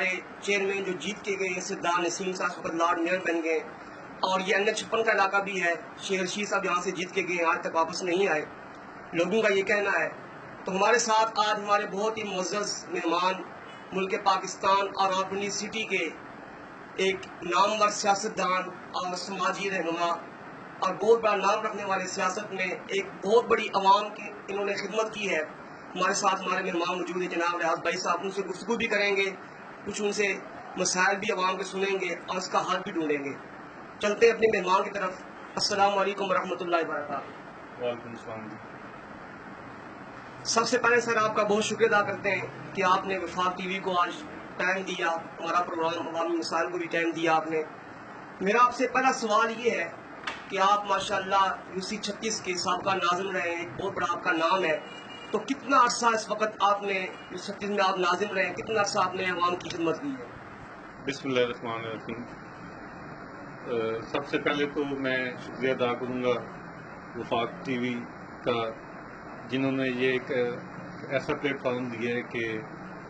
ہمارے چیئرمین جو جیت کے گئے سردار نسیم صاحب اس وقت لارڈ میئر بن گئے، اور یہ NH56 کا علاقہ بھی ہے، شیخ رشید صاحب یہاں سے جیت کے گئے، آج تک واپس نہیں آئے، لوگوں کا یہ کہنا ہے۔ تو ہمارے ساتھ آج ہمارے بہت ہی معزز مہمان ملک پاکستان اور راولپنڈی سٹی کے ایک نامور سیاستدان اور سماجی رہنما اور بہت بڑا نام رکھنے والے سیاست میں ایک بہت بڑی عوام کی انہوں نے خدمت کی ہے۔ ہمارے ساتھ ہمارے مہمان موجود ہیں جناب ریاض بھائی صاحب، ان سے گفتگو بھی کریں گے، کچھ ان سے مسائل بھی عوام کے سنیں گے اور اس کا حل بھی ڈھونڈیں گے۔ چلتے ہیں اپنے مہمان کی طرف۔ السلام علیکم ورحمۃ اللہ وبرکاتہ۔ وعلیکم السلام۔ سب سے پہلے سر آپ کا بہت شکریہ ادا کرتے ہیں کہ آپ نے وفاق ٹی وی کو آج ٹائم دیا، ہمارا پروگرام عوامی مسائل کو بھی ٹائم دیا آپ نے۔ میرا آپ سے پہلا سوال یہ ہے کہ آپ ماشاءاللہ UC 36 کے سابقہ ناظم رہے ہیں، ایک بہت بڑا آپ کا نام ہے، تو کتنا عرصہ اس وقت آپ نے UC 36 میں آپ ناظم رہے ہیں، کتنا عرصہ آپ نے عوام کی خدمت کی ہے؟ بسم اللہ الرحمن الرحیم۔ سب سے پہلے تو میں شکریہ ادا کروں گا وفاق ٹی وی کا، جنہوں نے یہ ایک ایسا پلیٹ فارم دیا ہے کہ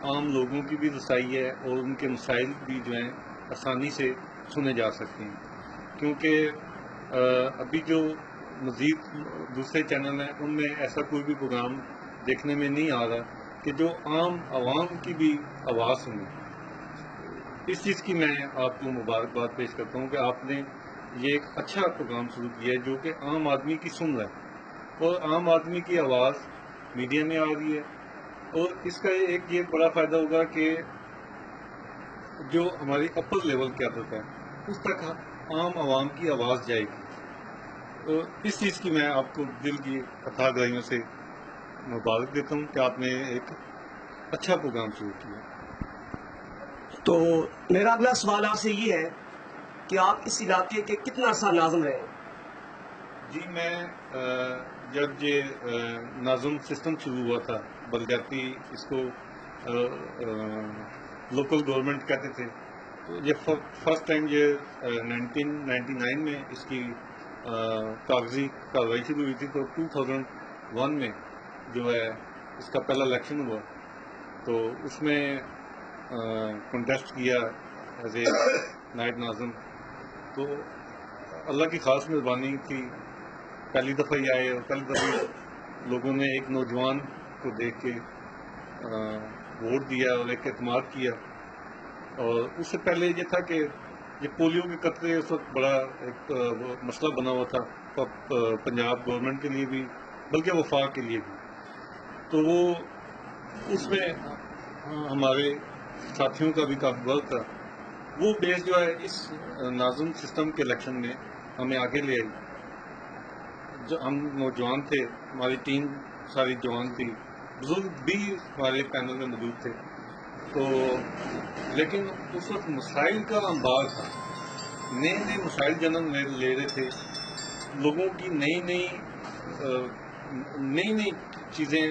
عام لوگوں کی بھی رسائی ہے اور ان کے مسائل بھی جو ہیں آسانی سے سنے جا سکتے ہیں، کیونکہ ابھی جو مزید دوسرے چینل ہیں ان میں ایسا کوئی بھی پروگرام دیکھنے میں نہیں آ رہا کہ جو عام عوام کی بھی آواز سنے۔ اس چیز کی میں آپ کو مبارکباد پیش کرتا ہوں کہ آپ نے یہ ایک اچھا پروگرام شروع کیا ہے جو کہ عام آدمی کی سن رہا ہے، اور عام آدمی کی آواز میڈیا میں آ رہی ہے، اور اس کا ایک یہ بڑا فائدہ ہوگا کہ جو ہماری اپر لیول قیادت ہے اس تک عام عوام کی آواز جائے گی۔ تو اس چیز کی میں آپ کو دل کی اتھاہ گہرائیوں سے مبارک دیتا ہوں کہ آپ نے ایک اچھا پروگرام شروع کیا۔ تو میرا اگلا سوال آپ سے یہ ہے کہ آپ اس علاقے کے کتنا عرصہ ناظم رہے ہیں؟ جی میں جب یہ ناظم سسٹم شروع ہوا تھا، بلدیاتی اس کو لوکل گورنمنٹ کہتے تھے، تو یہ فرسٹ ٹائم یہ 1999 میں اس کی کاغذی کارروائی شروع ہوئی تھی، تو 2001 میں جو ہے اس کا پہلا الیکشن ہوا، تو اس میں کنٹیسٹ کیا ایز اے نائب ناظم۔ تو اللہ کی خاص مہربانی تھی، پہلی دفعہ ہی آئے اور پہلی دفعہ لوگوں نے ایک نوجوان کو دیکھ کے ووٹ دیا اور ایک اعتماد کیا۔ اور اس سے پہلے یہ تھا کہ یہ پولیو کے قطرے اس وقت بڑا ایک مسئلہ بنا ہوا تھا پنجاب گورنمنٹ کے لیے بھی، بلکہ وفاق کے لیے بھی، تو وہ اس میں ہمارے ساتھیوں کا بھی کافی ورک تھا۔ وہ بیس جو ہے اس ناظم سسٹم کے الیکشن میں ہمیں آگے لے آئی۔ جو ہم نوجوان تھے، ہماری ٹیم ساری جوان تھی، بزرگ بھی ہمارے پینل میں موجود تھے، تو لیکن اس وقت مسائل کا انبار تھا، نئے نئے مسائل جنم لے رہے تھے، لوگوں کی نئی نئی چیزیں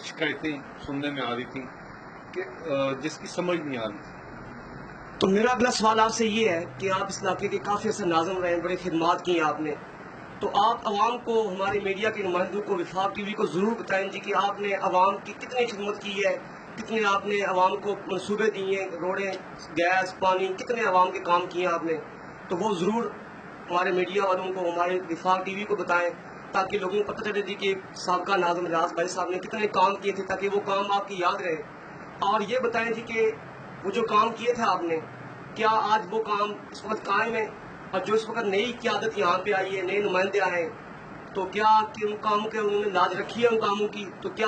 شکایتیں سننے میں آ رہی تھیں کہ جس کی سمجھ نہیں آ رہی تھی۔ تو میرا اگلا سوال آپ سے یہ ہے کہ آپ اس علاقے کے کافی عرصے ناظم رہے ہیں، بڑی خدمات کی ہیں آپ نے، تو آپ عوام کو، ہمارے میڈیا کے نمائندوں کو، وفاق ٹی وی کو ضرور بتائیں جی کہ آپ نے عوام کی کتنی خدمت کی ہے، کتنے آپ نے عوام کو منصوبے دیے، روڈیں، گیس، پانی، کتنے عوام کے کام کیے آپ نے، تو وہ ضرور ہمارے میڈیا والوں کو، ہمارے وفاق ٹی وی کو بتائیں تاکہ لوگوں کو پتہ چلے جی کہ سابقہ ناظم ریاض بھائی صاحب نے کتنے کام کیے تھے، تاکہ وہ کام آپ کی یاد رہے۔ اور یہ بتائیں جی کہ وہ جو کام کیے تھے آپ نے، کیا آج وہ کام اس وقت قائم ہے؟ اور جو اس وقت نئی قیادت یہاں پہ آئی ہے، نئے نمائندے آئے ہیں، تو کیا ان کاموں کے انہوں نے لاج رکھی ہے ان کاموں کی؟ تو کیا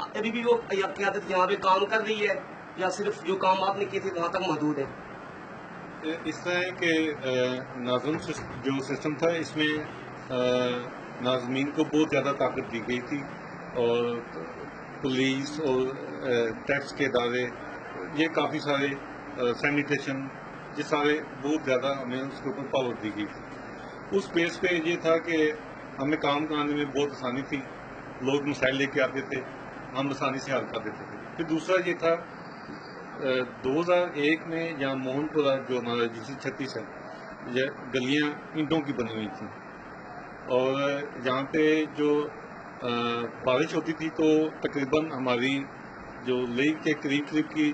ابھی بھی وہ قیادت یہاں پہ کام کر رہی ہے یا صرف جو کام آپ نے کیے تھے وہاں تک محدود ہے؟ اس طرح ہے کہ ناظم جو سسٹم تھا اس میں ناظمین کو بہت زیادہ طاقت دی گئی تھی، اور پولیس اور ٹیکس کے ادارے، یہ کافی سارے سینیٹیشن، یہ سارے بہت زیادہ ہمیں اس کے اوپر پاور دی گئی تھی۔ اس بیس پہ یہ تھا کہ ہمیں کام کرانے میں بہت آسانی تھی، لوگ مسائل لے کے آتے تھے، ہم آسانی سے حل کر دیتے تھے۔ پھر دوسرا یہ تھا 2001 میں جہاں موہن پورہ جو ہمارا UC 36 ہے، یہ گلیاں اینٹوں کی بنی ہوئی تھیں، اور جہاں پہ جو بارش ہوتی تھی تو تقریباً ہماری جو لیک کے قریب کی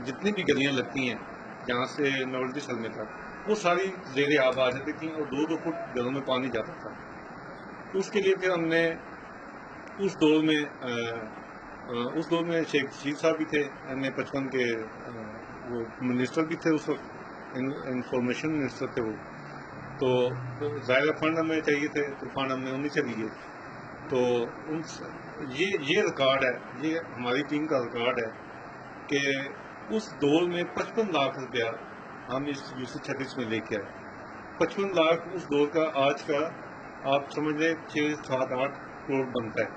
جتنی بھی گلیاں لگتی ہیں جہاں سے نوڈی سلمے تک وہ ساری زیر آب آ جاتی تھیں اور 2-2 فٹ گھروں میں پانی جاتا تھا. تو اس کے لیے پھر ہم نے اس دور میں شیخ رشید صاحب بھی تھے M.A. 55 کے وہ منسٹر بھی تھے اس وقت, انفارمیشن منسٹر تھے وہ. تو ظاہر فنڈ ہمیں چاہیے تھے تو فنڈ ہم نے انہیں سے لیے. تو یہ ریکارڈ ہے, یہ ہماری ٹیم کا ریکارڈ ہے کہ اس دور میں 55 لاکھ روپیہ ہم اس UC 36 میں لے کے آئے. 55 لاکھ اس دور کا آج کا آپ سمجھ لیں 6-7-8 کروڑ بنتا ہے.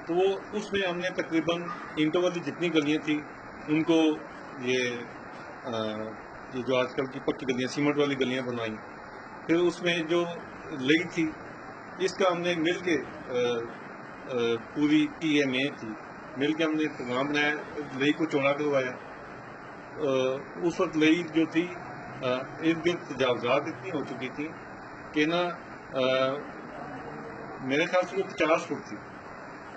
تو وہ اس میں ہم نے تقریباً اینٹوں والی جتنی گلیاں تھیں ان کو یہ جو آج کل کی پکی گلیاں سیمنٹ والی گلیاں بنوائیں. پھر اس میں جو لئی تھی اس کا ہم نے مل کے پوری PMA تھی مل کے ہم نے پروگرام بنایا, لئی کو چوڑا کروایا. اس وقت لئی جو تھی ارد گرد تجاوزات اتنی ہو چکی تھیں کہ نا میرے خیال سے وہ 50 فٹ تھی.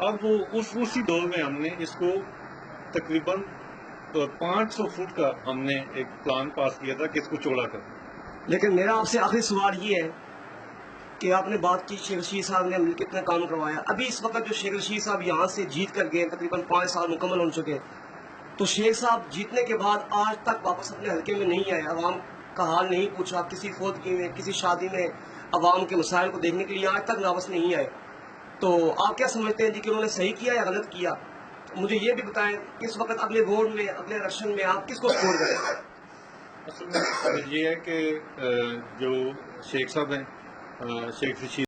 اب وہ اسی دور میں ہم نے اس کو تقریباً 500 فٹ کا ہم نے ایک پلان پاس کیا تھا کہ اس کو چوڑا کر. لیکن میرا آپ سے آخری سوال یہ ہے کہ آپ نے بات کی شیخ رشید صاحب نے مل کے اتنا کام کروایا. ابھی اس وقت جو شیخ رشید صاحب یہاں سے جیت کر گئے تقریباً 5 سال مکمل ہو چکے, تو شیخ صاحب جیتنے کے بعد آج تک واپس اپنے حلقے میں نہیں آئے, عوام کا حال نہیں پوچھا, کسی فوتگی میں کسی شادی میں عوام کے مسائل کو دیکھنے کے لیے آج تک واپس نہیں آئے. تو آپ کیا سمجھتے ہیں جی کہ انہوں نے صحیح کیا یا غلط کیا؟ مجھے یہ بھی بتائیں کہ اس وقت اگلے ووٹ میں اگلے الیکشن میں آپ کس کو سپورٹ کریں؟ اصل میں یہ ہے کہ جو شیخ صاحب ہیں, شیخ رشید